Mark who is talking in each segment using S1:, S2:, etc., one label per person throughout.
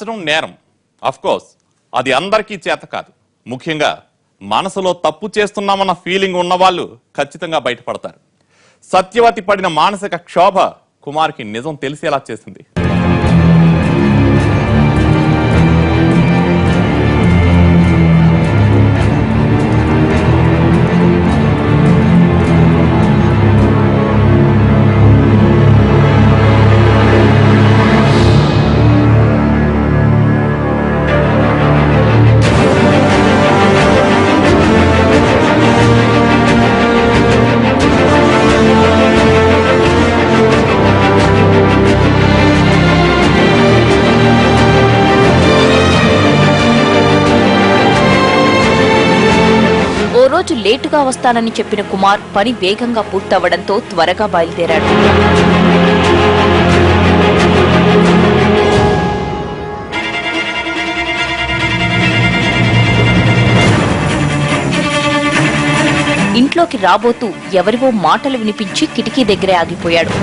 S1: నేరం of course అది అందరికీ చేత కాదు. ముఖ్యంగా మనసులో తప్పు చేస్తున్నామన్న ఫీలింగ్ ఉన్న వాళ్ళు ఖచ్చితంగా బయటపడతారు. సత్యవతి పడిన మానసిక క్షోభ కుమార్కి నిజం తెలిసేలా చేసింది.
S2: రోజు లేటుగా వస్తానని చెప్పిన కుమార్ పని వేగంగా పూర్తవడంతో త్వరగా బయలుదేరాడు. ఇంట్లోకి రాబోతూ ఎవరివో మాటలు వినిపించి కిటికీ దగ్గరే ఆగిపోయాడు.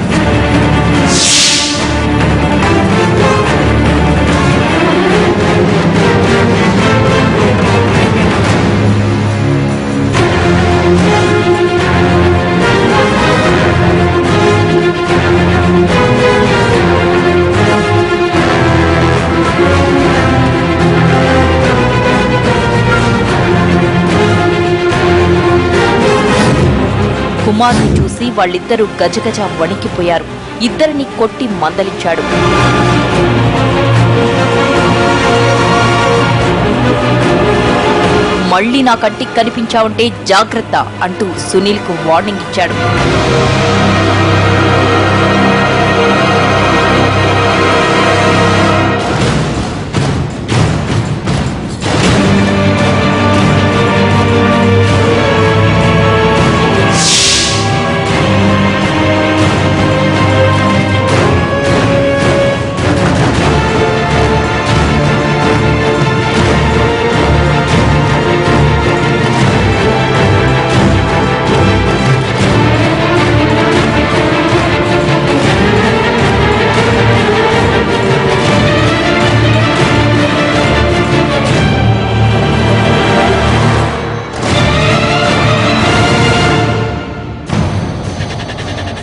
S2: కుమార్ని చూసి వాళ్ళిద్దరూ గజగజ వణికిపోయారు. ఇద్దరిని కొట్టి మందలించాడు. మళ్లీ నా కంటికి కనిపించావంటే జాగ్రత్త అంటూ సునీల్ కు వార్నింగ్ ఇచ్చాడు.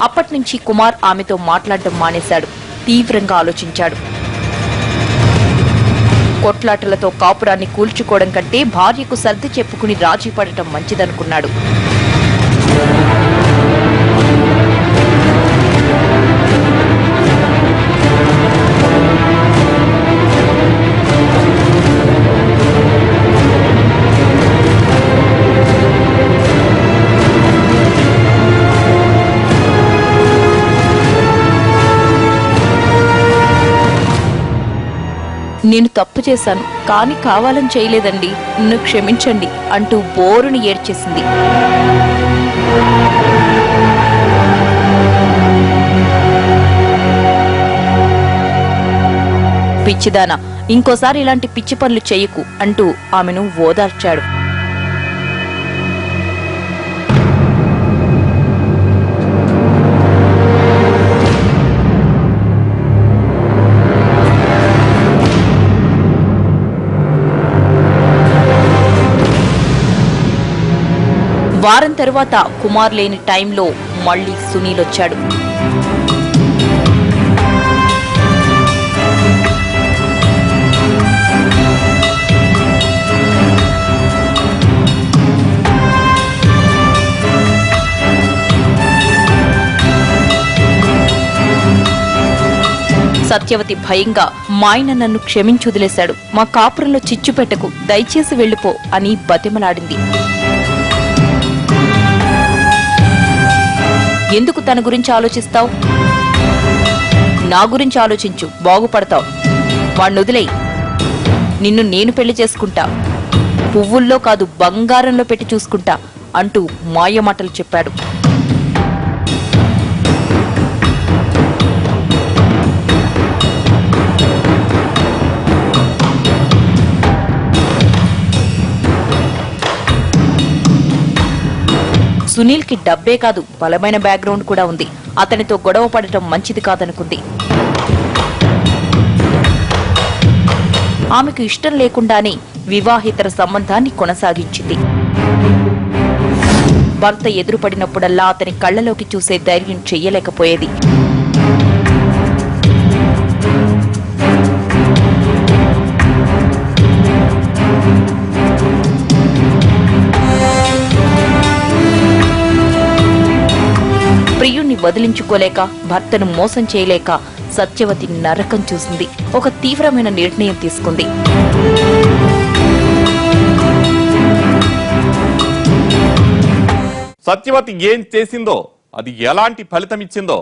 S2: అప్పట్నుంచి కుమార్ ఆమెతో మాట్లాడడం మానేశాడు. తీవ్రంగా ఆలోచించాడు. కొట్లాటలతో కాపురాన్ని కూల్చుకోవడం కంటే భార్యకు సర్ది చెప్పుకుని రాజీ పడటం మంచిదనుకున్నాడు. నేను తప్పు చేశాను, కానీ కావాలని చేయలేదండి, నన్ను క్షమించండి అంటూ బోరుని ఏడ్చేసింది. పిచ్చిదానా, ఇంకోసారి ఇలాంటి పిచ్చి పనులు చెయ్యకు అంటూ ఆమెను ఓదార్చాడు. వారం తరువాత కుమార్ లేని టైంలో మళ్లీ సునీల్ వచ్చాడు. సత్యవతి భయంగా మా ఆయన నన్ను క్షమించుదిలేశాడు, మా కాపురంలో చిచ్చు పెట్టకు, దయచేసి వెళ్ళిపో అని బతిమలాడింది. ఎందుకు తన గురించి ఆలోచిస్తావు? నా గురించి ఆలోచించు, బాగుపడతావు. వాణ్ణొదిలేయి, నిన్ను నేను పెళ్లి చేసుకుంటా, పువ్వుల్లో కాదు బంగారంలో పెట్టి చూసుకుంటా అంటూ మాయమాటలు చెప్పాడు. సునీల్ కి డబ్బే కాదు, బలమైన బ్యాక్గ్రౌండ్ కూడా ఉంది. అతనితో గొడవ పడటం మంచిది కాదనుకుంది. ఆమెకు ఇష్టం లేకుండానే వివాహేతర సంబంధాన్ని కొనసాగించింది. భర్త ఎదురుపడినప్పుడల్లా అతని కళ్లలోకి చూసే ధైర్యం చెయ్యలేకపోయేది. ప్రియుణ్ణి వదిలించుకోలేక, భర్తను మోసం చేయలేక సత్యవతి నరకం చూసింది. ఒక తీవ్రమైన నిర్ణయం తీసుకుంది.
S1: సత్యవతి ఏం చేసిందో, అది ఎలాంటి ఫలితం ఇచ్చిందో